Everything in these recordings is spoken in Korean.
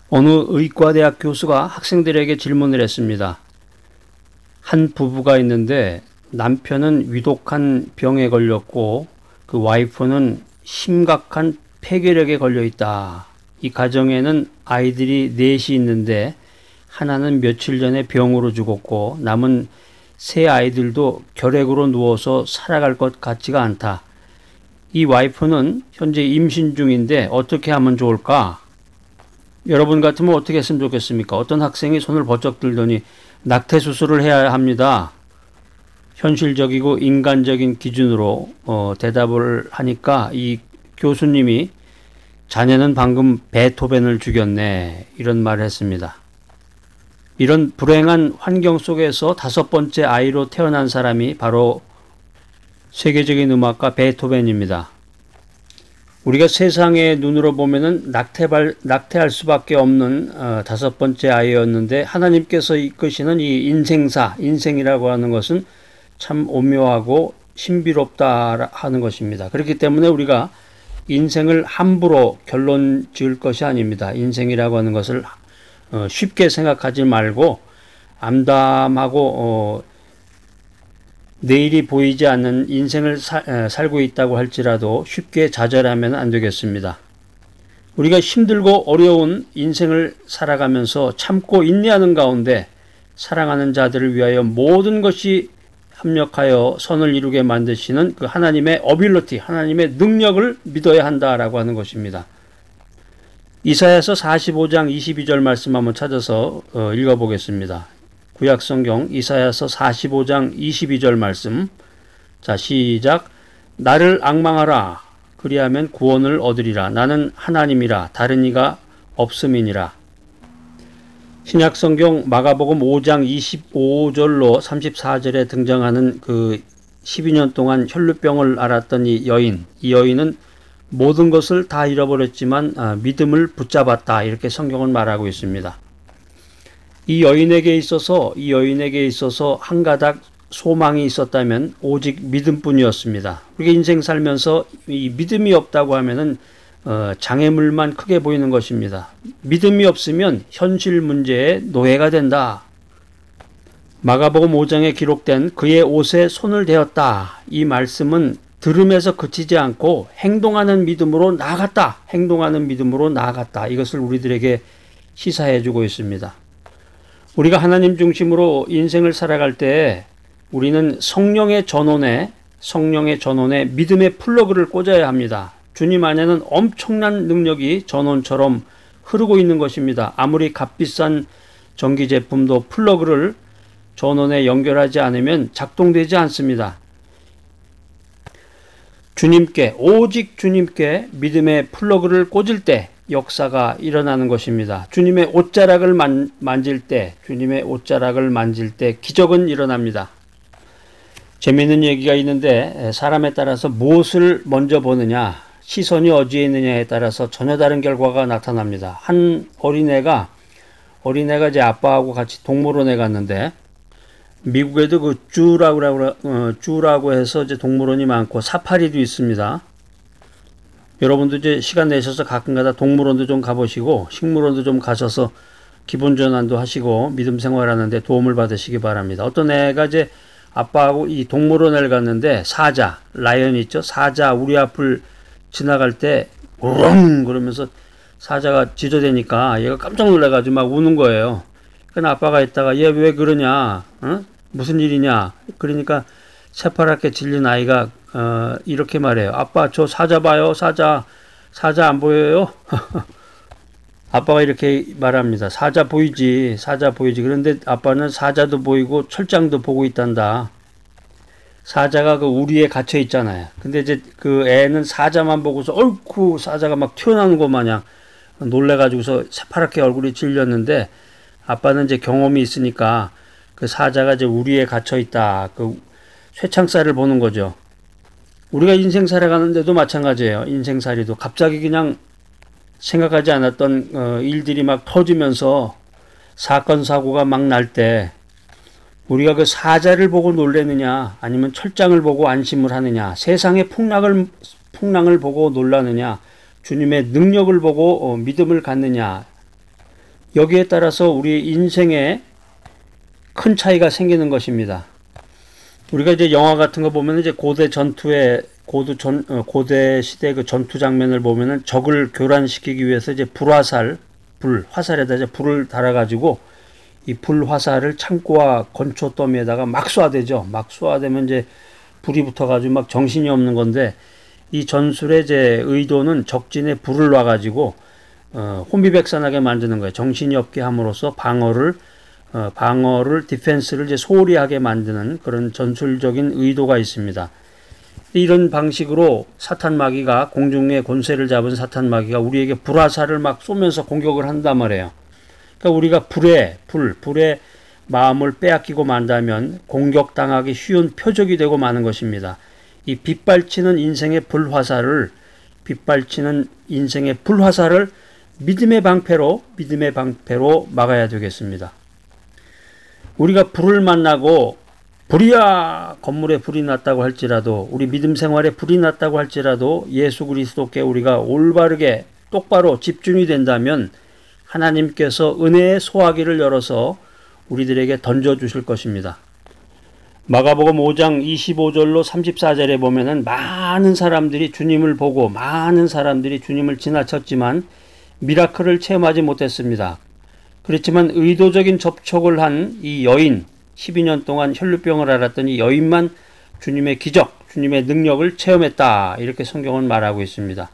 어느 의과대학 교수가 학생들에게 질문을 했습니다. 한 부부가 있는데 남편은 위독한 병에 걸렸고 그 와이프는 심각한 폐결핵에 걸려 있다. 이 가정에는 아이들이 넷이 있는데 하나는 며칠 전에 병으로 죽었고 남은 세 아이들도 결핵으로 누워서 살아갈 것 같지가 않다. 이 와이프는 현재 임신 중인데 어떻게 하면 좋을까? 여러분 같으면 어떻게 했으면 좋겠습니까? 어떤 학생이 손을 번쩍 들더니 낙태 수술을 해야 합니다. 현실적이고 인간적인 기준으로 대답을 하니까 이 교수님이 자네는 방금 베토벤을 죽였네 이런 말을 했습니다. 이런 불행한 환경 속에서 5번째 아이로 태어난 사람이 바로 세계적인 음악가 베토벤입니다. 우리가 세상의 눈으로 보면은 낙태할 수밖에 없는 5번째 아이였는데 하나님께서 이끄시는 이 인생이라고 하는 것은 참 오묘하고 신비롭다 하는 것입니다. 그렇기 때문에 우리가 인생을 함부로 결론 지을 것이 아닙니다. 인생이라고 하는 것을 쉽게 생각하지 말고 암담하고 내일이 보이지 않는 인생을 살고 있다고 할지라도 쉽게 좌절하면 안 되겠습니다. 우리가 힘들고 어려운 인생을 살아가면서 참고 인내하는 가운데 사랑하는 자들을 위하여 모든 것이 합력하여 선을 이루게 만드시는 그 하나님의 어빌리티, 하나님의 능력을 믿어야 한다라고 하는 것입니다. 이사야서 45장 22절 말씀 한번 찾아서 읽어보겠습니다. 구약성경 이사야서 45장 22절 말씀. 자, 시작. 나를 앙망하라. 그리하면 구원을 얻으리라. 나는 하나님이라. 다른 이가 없음이니라. 신약성경 마가복음 5장 25절로 34절에 등장하는 그 12년 동안 혈루병을 앓았던 이 여인은 모든 것을 다 잃어버렸지만 믿음을 붙잡았다. 이렇게 성경은 말하고 있습니다. 이 여인에게 있어서 한 가닥 소망이 있었다면 오직 믿음뿐이었습니다. 우리가 인생 살면서 이 믿음이 없다고 하면은 장애물만 크게 보이는 것입니다. 믿음이 없으면 현실 문제의 노예가 된다. 마가복음 5장에 기록된 그의 옷에 손을 대었다. 이 말씀은 들음에서 그치지 않고 행동하는 믿음으로 나아갔다. 이것을 우리들에게 시사해주고 있습니다. 우리가 하나님 중심으로 인생을 살아갈 때 우리는 성령의 전원에 믿음의 플러그를 꽂아야 합니다. 주님 안에는 엄청난 능력이 전원처럼 흐르고 있는 것입니다. 아무리 값비싼 전기 제품도 플러그를 전원에 연결하지 않으면 작동되지 않습니다. 오직 주님께 믿음의 플러그를 꽂을 때 역사가 일어나는 것입니다. 주님의 옷자락을 만질 때 기적은 일어납니다. 재미있는 얘기가 있는데 사람에 따라서 무엇을 먼저 보느냐, 시선이 어디에 있느냐에 따라서 전혀 다른 결과가 나타납니다. 한 어린애가 이제 아빠하고 같이 동물원에 갔는데 미국에도 그 쭈라고 해서 이제 동물원이 많고 사파리도 있습니다. 여러분도 이제 시간 내셔서 가끔가다 동물원도 좀 가보시고 식물원도 좀 가셔서 기본 전환도 하시고 믿음 생활하는데 도움을 받으시기 바랍니다. 어떤 애가 이제 아빠하고 이 동물원을 갔는데 라이언 있죠? 사자 우리 앞을 지나갈 때 우렁 그러면서 사자가 지저대니까 얘가 깜짝 놀라가지고 막 우는 거예요. 그러니까 아빠가 있다가 얘 왜 그러냐? 무슨 일이냐? 그러니까 새파랗게 질린 아이가 이렇게 말해요. 아빠 저 사자 봐요. 사자 안 보여요? 아빠가 이렇게 말합니다. 사자 보이지. 그런데 아빠는 사자도 보이고 철장도 보고 있단다. 사자가 그 우리에 갇혀 있잖아요. 근데 이제 그 애는 사자만 보고서 어이쿠 사자가 막 튀어나오는 것 마냥 놀래가지고서 새파랗게 얼굴이 질렸는데 아빠는 이제 경험이 있으니까 그 사자가 이제 우리에 갇혀 있다. 그 쇠창살을 보는 거죠. 우리가 인생 살아가는데도 마찬가지예요. 인생살이도 갑자기 그냥 생각하지 않았던 일들이 막 터지면서 사건 사고가 막 날 때 우리가 그 사자를 보고 놀래느냐 아니면 철장을 보고 안심을 하느냐, 세상의 풍랑을 보고 놀라느냐, 주님의 능력을 보고 믿음을 갖느냐, 여기에 따라서 우리 인생에 큰 차이가 생기는 것입니다. 우리가 이제 영화 같은 거 보면 이제 고대 시대 그 전투 장면을 보면은 적을 교란시키기 위해서 이제 화살에다 이제 불을 달아가지고 이 불화살을 창고와 건초 더미에다가 막 쏴대죠. 막 쏴대면 이제 불이 붙어가지고 막 정신이 없는 건데, 이 전술의 이제 의도는 적진에 불을 놔가지고 혼비백산하게 만드는 거예요. 정신이 없게 함으로써 디펜스를 이제 소홀히 하게 만드는 그런 전술적인 의도가 있습니다. 이런 방식으로 사탄마귀가, 공중의 권세를 잡은 사탄마귀가 우리에게 불화살을 막 쏘면서 공격을 한단 말이에요. 그러니까 우리가 불의 마음을 빼앗기고 만다면 공격당하기 쉬운 표적이 되고 마는 것입니다. 이 빗발치는 인생의 불화살을 믿음의 방패로 막아야 되겠습니다. 우리가 불을 만나고 불이야, 건물에 불이 났다고 할지라도, 우리 믿음 생활에 불이 났다고 할지라도 예수 그리스도께 우리가 올바르게 똑바로 집중이 된다면 하나님께서 은혜의 소화기를 열어서 우리들에게 던져주실 것입니다. 마가복음 5장 25절로 34절에 보면은 많은 사람들이 주님을 지나쳤지만 미라클을 체험하지 못했습니다. 그렇지만 의도적인 접촉을 한 이 여인, 12년 동안 혈루병을 앓았던 이 여인만 주님의 기적, 주님의 능력을 체험했다. 이렇게 성경은 말하고 있습니다.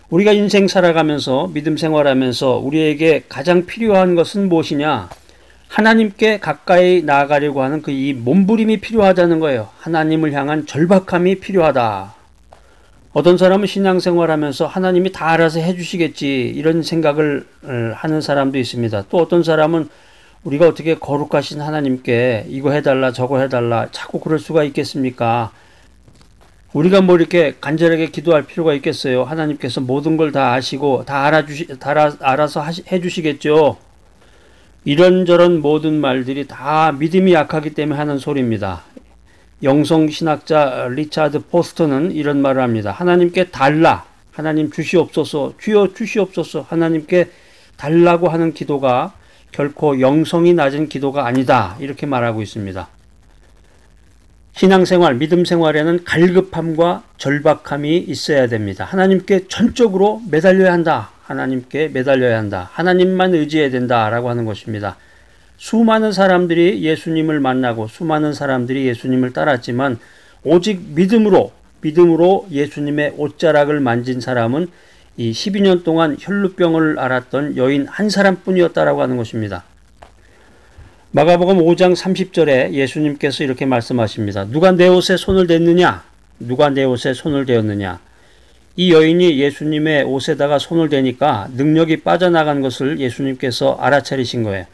우리가 인생 살아가면서, 믿음 생활하면서 우리에게 가장 필요한 것은 무엇이냐? 하나님께 가까이 나아가려고 하는 그 이 몸부림이 필요하다는 거예요. 하나님을 향한 절박함이 필요하다. 어떤 사람은 신앙생활하면서 하나님이 다 알아서 해주시겠지, 이런 생각을 하는 사람도 있습니다. 또 어떤 사람은 우리가 어떻게 거룩하신 하나님께 이거 해달라 저거 해달라 자꾸 그럴 수가 있겠습니까? 우리가 뭐 이렇게 간절하게 기도할 필요가 있겠어요? 하나님께서 모든 걸 다 아시고 다 알아서 해주시겠죠. 이런저런 모든 말들이 다 믿음이 약하기 때문에 하는 소리입니다. 영성신학자 리차드 포스터는 이런 말을 합니다. 하나님께 달라, 하나님 주시옵소서, 주여 주시옵소서, 하나님께 달라고 하는 기도가 결코 영성이 낮은 기도가 아니다, 이렇게 말하고 있습니다. 신앙생활, 믿음생활에는 갈급함과 절박함이 있어야 됩니다. 하나님께 전적으로 매달려야 한다. 하나님만 의지해야 된다라고 하는 것입니다. 수많은 사람들이 예수님을 만나고 수많은 사람들이 예수님을 따랐지만 오직 믿음으로 예수님의 옷자락을 만진 사람은 이 12년 동안 혈루병을 앓았던 여인 한 사람뿐이었다라고 하는 것입니다. 마가복음 5장 30절에 예수님께서 이렇게 말씀하십니다. 누가 내 옷에 손을 댔느냐? 이 여인이 예수님의 옷에다가 손을 대니까 능력이 빠져나간 것을 예수님께서 알아차리신 거예요.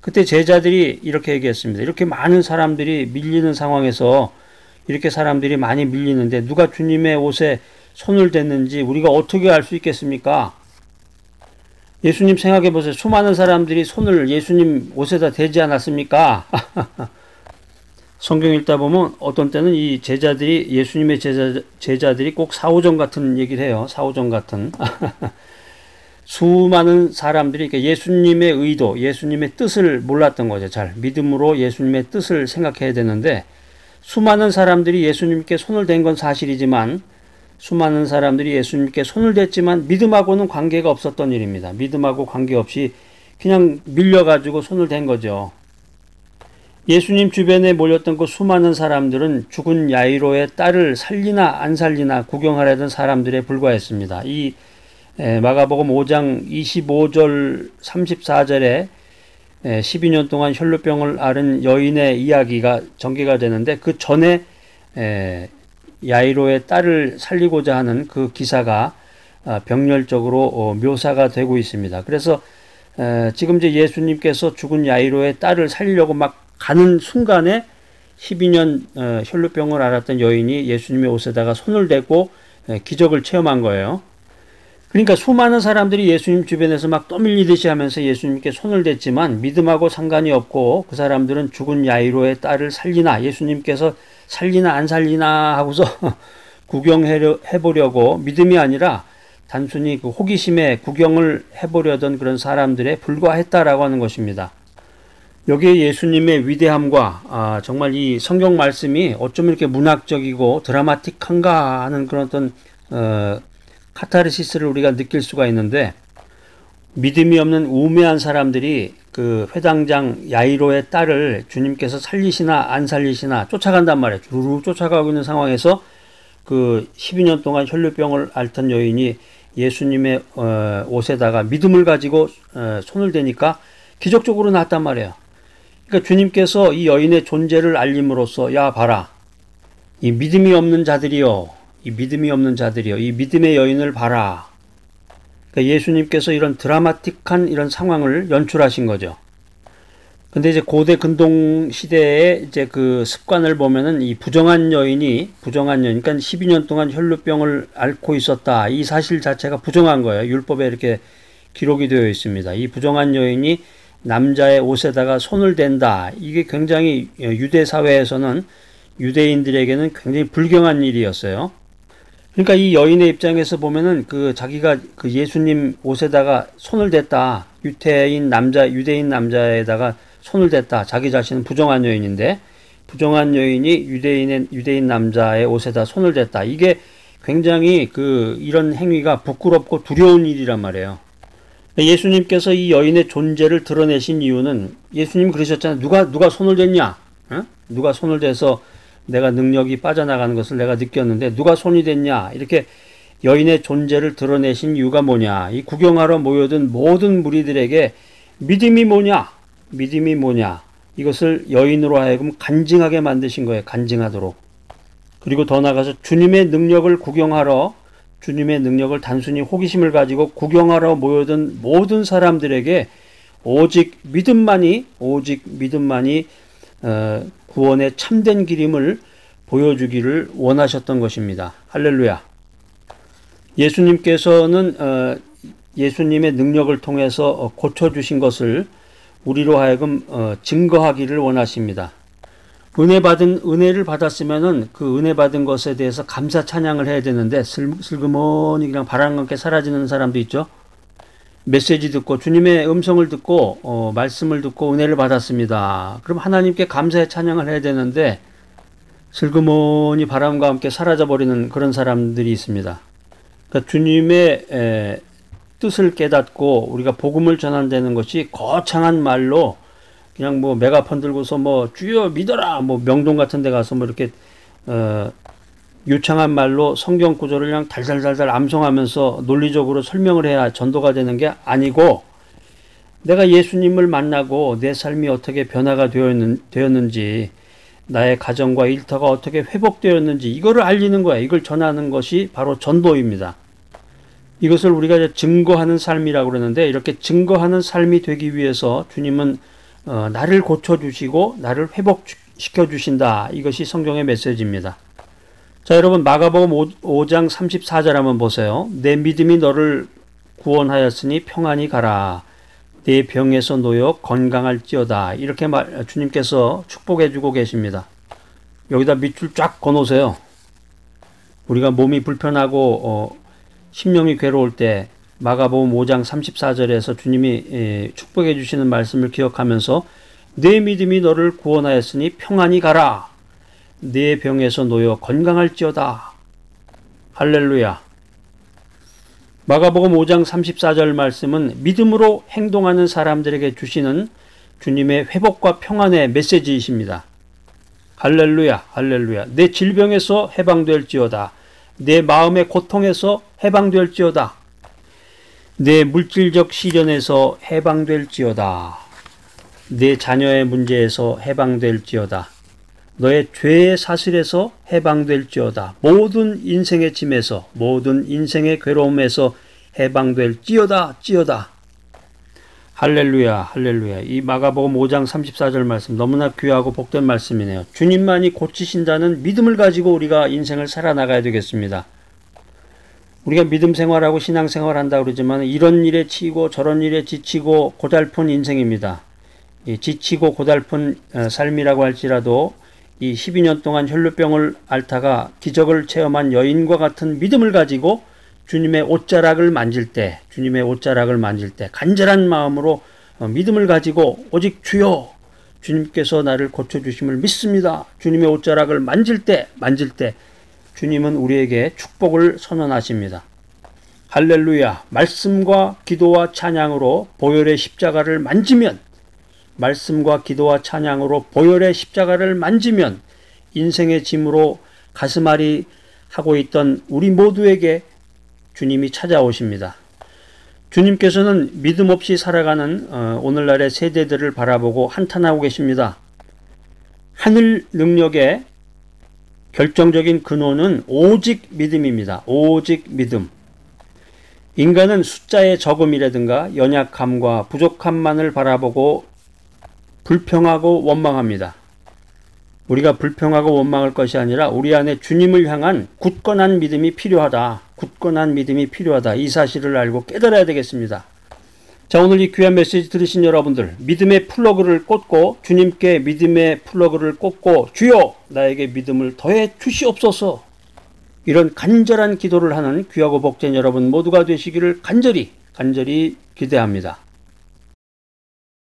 그때 제자들이 이렇게 얘기했습니다. 이렇게 많은 사람들이 밀리는 상황에서, 이렇게 사람들이 많이 밀리는데 누가 주님의 옷에 손을 댔는지 우리가 어떻게 알 수 있겠습니까? 예수님 생각해 보세요. 수많은 사람들이 손을 예수님 옷에다 대지 않았습니까? 성경 읽다 보면 어떤 때는 이 제자들이, 예수님의 제자들이 꼭 사오정 같은 얘기를 해요. 사오정 같은. 수많은 사람들이 예수님의 의도, 예수님의 뜻을 몰랐던 거죠. 잘 믿음으로 예수님의 뜻을 생각해야 되는데, 수많은 사람들이 예수님께 손을 댄 건 사실이지만, 수많은 사람들이 예수님께 손을 댔지만 믿음하고는 관계가 없었던 일입니다. 믿음하고 관계없이 그냥 밀려가지고 손을 댄 거죠. 예수님 주변에 몰렸던 그 수많은 사람들은 죽은 야이로의 딸을 살리나 안 살리나 구경하려던 사람들에 불과했습니다. 이 마가복음 5장 25절 34절에 12년 동안 혈루병을 앓은 여인의 이야기가 전개가 되는데, 그 전에 야이로의 딸을 살리고자 하는 그 기사가 병렬적으로 묘사가 되고 있습니다. 그래서 지금 이제 예수님께서 죽은 야이로의 딸을 살리려고 막 가는 순간에 12년 혈루병을 앓았던 여인이 예수님의 옷에다가 손을 대고 기적을 체험한 거예요. 그러니까 수많은 사람들이 예수님 주변에서 막 떠밀리듯이 하면서 예수님께 손을 댔지만 믿음하고 상관이 없고, 그 사람들은 죽은 야이로의 딸을 살리나, 예수님께서 살리나 안 살리나 하고서 구경해보려고, 믿음이 아니라 단순히 그 호기심에 구경을 해보려던 그런 사람들에 불과했다라고 하는 것입니다. 여기에 예수님의 위대함과 정말 이 성경 말씀이 어쩜 이렇게 문학적이고 드라마틱한가 하는 그런 어떤 카타르시스를 우리가 느낄 수가 있는데, 믿음이 없는 우매한 사람들이 그 회당장 야이로의 딸을 주님께서 살리시나 안 살리시나 쫓아간단 말이에요. 주르르 쫓아가고 있는 상황에서 그 12년 동안 혈류병을 앓던 여인이 예수님의 옷에다가 믿음을 가지고 손을 대니까 기적적으로 낫단 말이에요. 그러니까 주님께서 이 여인의 존재를 알림으로써, 야 봐라, 이 믿음이 없는 자들이요, 이 믿음의 여인을 봐라. 그러니까 예수님께서 이런 드라마틱한 이런 상황을 연출하신 거죠. 근데 이제 고대 근동 시대의 이제 그 습관을 보면은 이 부정한 여인, 그러니까 12년 동안 혈루병을 앓고 있었다. 이 사실 자체가 부정한 거예요. 율법에 이렇게 기록이 되어 있습니다. 이 부정한 여인이 남자의 옷에다가 손을 댄다. 이게 굉장히 유대 사회에서는, 유대인들에게는 굉장히 불경한 일이었어요. 그러니까 이 여인의 입장에서 보면은 그 자기가 그 예수님 옷에다가 손을 댔다. 유대인 남자에다가 손을 댔다. 자기 자신은 부정한 여인인데, 부정한 여인이 유대인 남자의 옷에다 손을 댔다. 이게 굉장히 이런 행위가 부끄럽고 두려운 일이란 말이에요. 예수님께서 이 여인의 존재를 드러내신 이유는, 예수님 그러셨잖아요. 누가 손을 댔냐? 누가 손을 대서 내가 능력이 빠져나가는 것을 내가 느꼈는데 누가 손이 댔냐? 이렇게 여인의 존재를 드러내신 이유가 뭐냐? 이 구경하러 모여든 모든 무리들에게 믿음이 뭐냐? 이것을 여인으로 하여금 간증하게 만드신 거예요. 간증하도록. 그리고 더 나아가서 주님의 능력을 구경하러, 주님의 능력을 단순히 호기심을 가지고 구경하러 모여든 모든 사람들에게 오직 믿음만이 구원의 참된 길임을 보여주기를 원하셨던 것입니다. 할렐루야. 예수님께서는 예수님의 능력을 통해서 고쳐주신 것을 우리로 하여금 증거하기를 원하십니다. 은혜를 받았으면은 그 은혜 받은 것에 대해서 감사 찬양을 해야 되는데, 슬그머니 그냥 바람과 함께 사라지는 사람도 있죠. 메시지 듣고 주님의 음성을 듣고 말씀을 듣고 은혜를 받았습니다. 그럼 하나님께 감사의 찬양을 해야 되는데 슬그머니 바람과 함께 사라져버리는 그런 사람들이 있습니다. 그러니까 주님의 뜻을 깨닫고 우리가 복음을 전한다는 것이 거창한 말로 그냥 뭐 메가폰 들고서 뭐 주여 믿어라 뭐 명동 같은 데 가서 뭐 이렇게 유창한 말로 성경 구절을 그냥 달달달달 암송하면서 논리적으로 설명을 해야 전도가 되는 게 아니고, 내가 예수님을 만나고 내 삶이 어떻게 변화가 되었는지, 나의 가정과 일터가 어떻게 회복되었는지 이거를 알리는 거야. 이걸 전하는 것이 바로 전도입니다. 이것을 우리가 이제 증거하는 삶이라고 그러는데, 이렇게 증거하는 삶이 되기 위해서 주님은 나를 고쳐주시고 나를 회복시켜 주신다. 이것이 성경의 메시지입니다. 자, 여러분 마가복음 5장 34절 한번 보세요. 내 믿음이 너를 구원하였으니 평안히 가라. 내 병에서 놓여 건강할지어다. 이렇게 주님께서 축복해 주고 계십니다. 여기다 밑줄 쫙 거놓으세요. 우리가 몸이 불편하고 심령이 괴로울 때 마가복음 5장 34절에서 주님이 축복해 주시는 말씀을 기억하면서 내 믿음이 너를 구원하였으니 평안히 가라. 내 병에서 놓여 건강할지어다. 할렐루야. 마가복음 5장 34절 말씀은 믿음으로 행동하는 사람들에게 주시는 주님의 회복과 평안의 메시지이십니다. 할렐루야, 할렐루야. 내 질병에서 해방될지어다. 내 마음의 고통에서 해방될지어다. 내 물질적 시련에서 해방될지어다. 내 자녀의 문제에서 해방될지어다. 너의 죄의 사슬에서 해방될지어다. 모든 인생의 짐에서, 모든 인생의 괴로움에서 해방될지어다. 할렐루야, 할렐루야. 이 마가복음 5장 34절 말씀 너무나 귀하고 복된 말씀이네요. 주님만이 고치신다는 믿음을 가지고 우리가 인생을 살아나가야 되겠습니다. 우리가 믿음 생활하고 신앙 생활한다고 그러지만 이런 일에 치이고 저런 일에 지치고 고달픈 인생입니다. 이 지치고 고달픈 삶이라고 할지라도 이 12년 동안 혈루병을 앓다가 기적을 체험한 여인과 같은 믿음을 가지고 주님의 옷자락을 만질 때, 간절한 마음으로 믿음을 가지고 오직 주여, 주님께서 나를 고쳐주심을 믿습니다. 주님의 옷자락을 만질 때 주님은 우리에게 축복을 선언하십니다. 할렐루야. 말씀과 기도와 찬양으로 보혈의 십자가를 만지면, 인생의 짐으로 가슴앓이 하고 있던 우리 모두에게 주님이 찾아오십니다. 주님께서는 믿음 없이 살아가는 오늘날의 세대들을 바라보고 한탄하고 계십니다. 하늘 능력의 결정적인 근원은 오직 믿음입니다. 오직 믿음. 인간은 숫자의 적음이라든가 연약함과 부족함만을 바라보고 불평하고 원망합니다. 우리가 불평하고 원망할 것이 아니라 우리 안에 주님을 향한 굳건한 믿음이 필요하다. 이 사실을 알고 깨달아야 되겠습니다. 자, 오늘 이 귀한 메시지 들으신 여러분들, 믿음의 플러그를 꽂고, 주님께 믿음의 플러그를 꽂고, 주여 나에게 믿음을 더해 주시옵소서, 이런 간절한 기도를 하는 귀하고 복된 여러분 모두가 되시기를 간절히 기대합니다.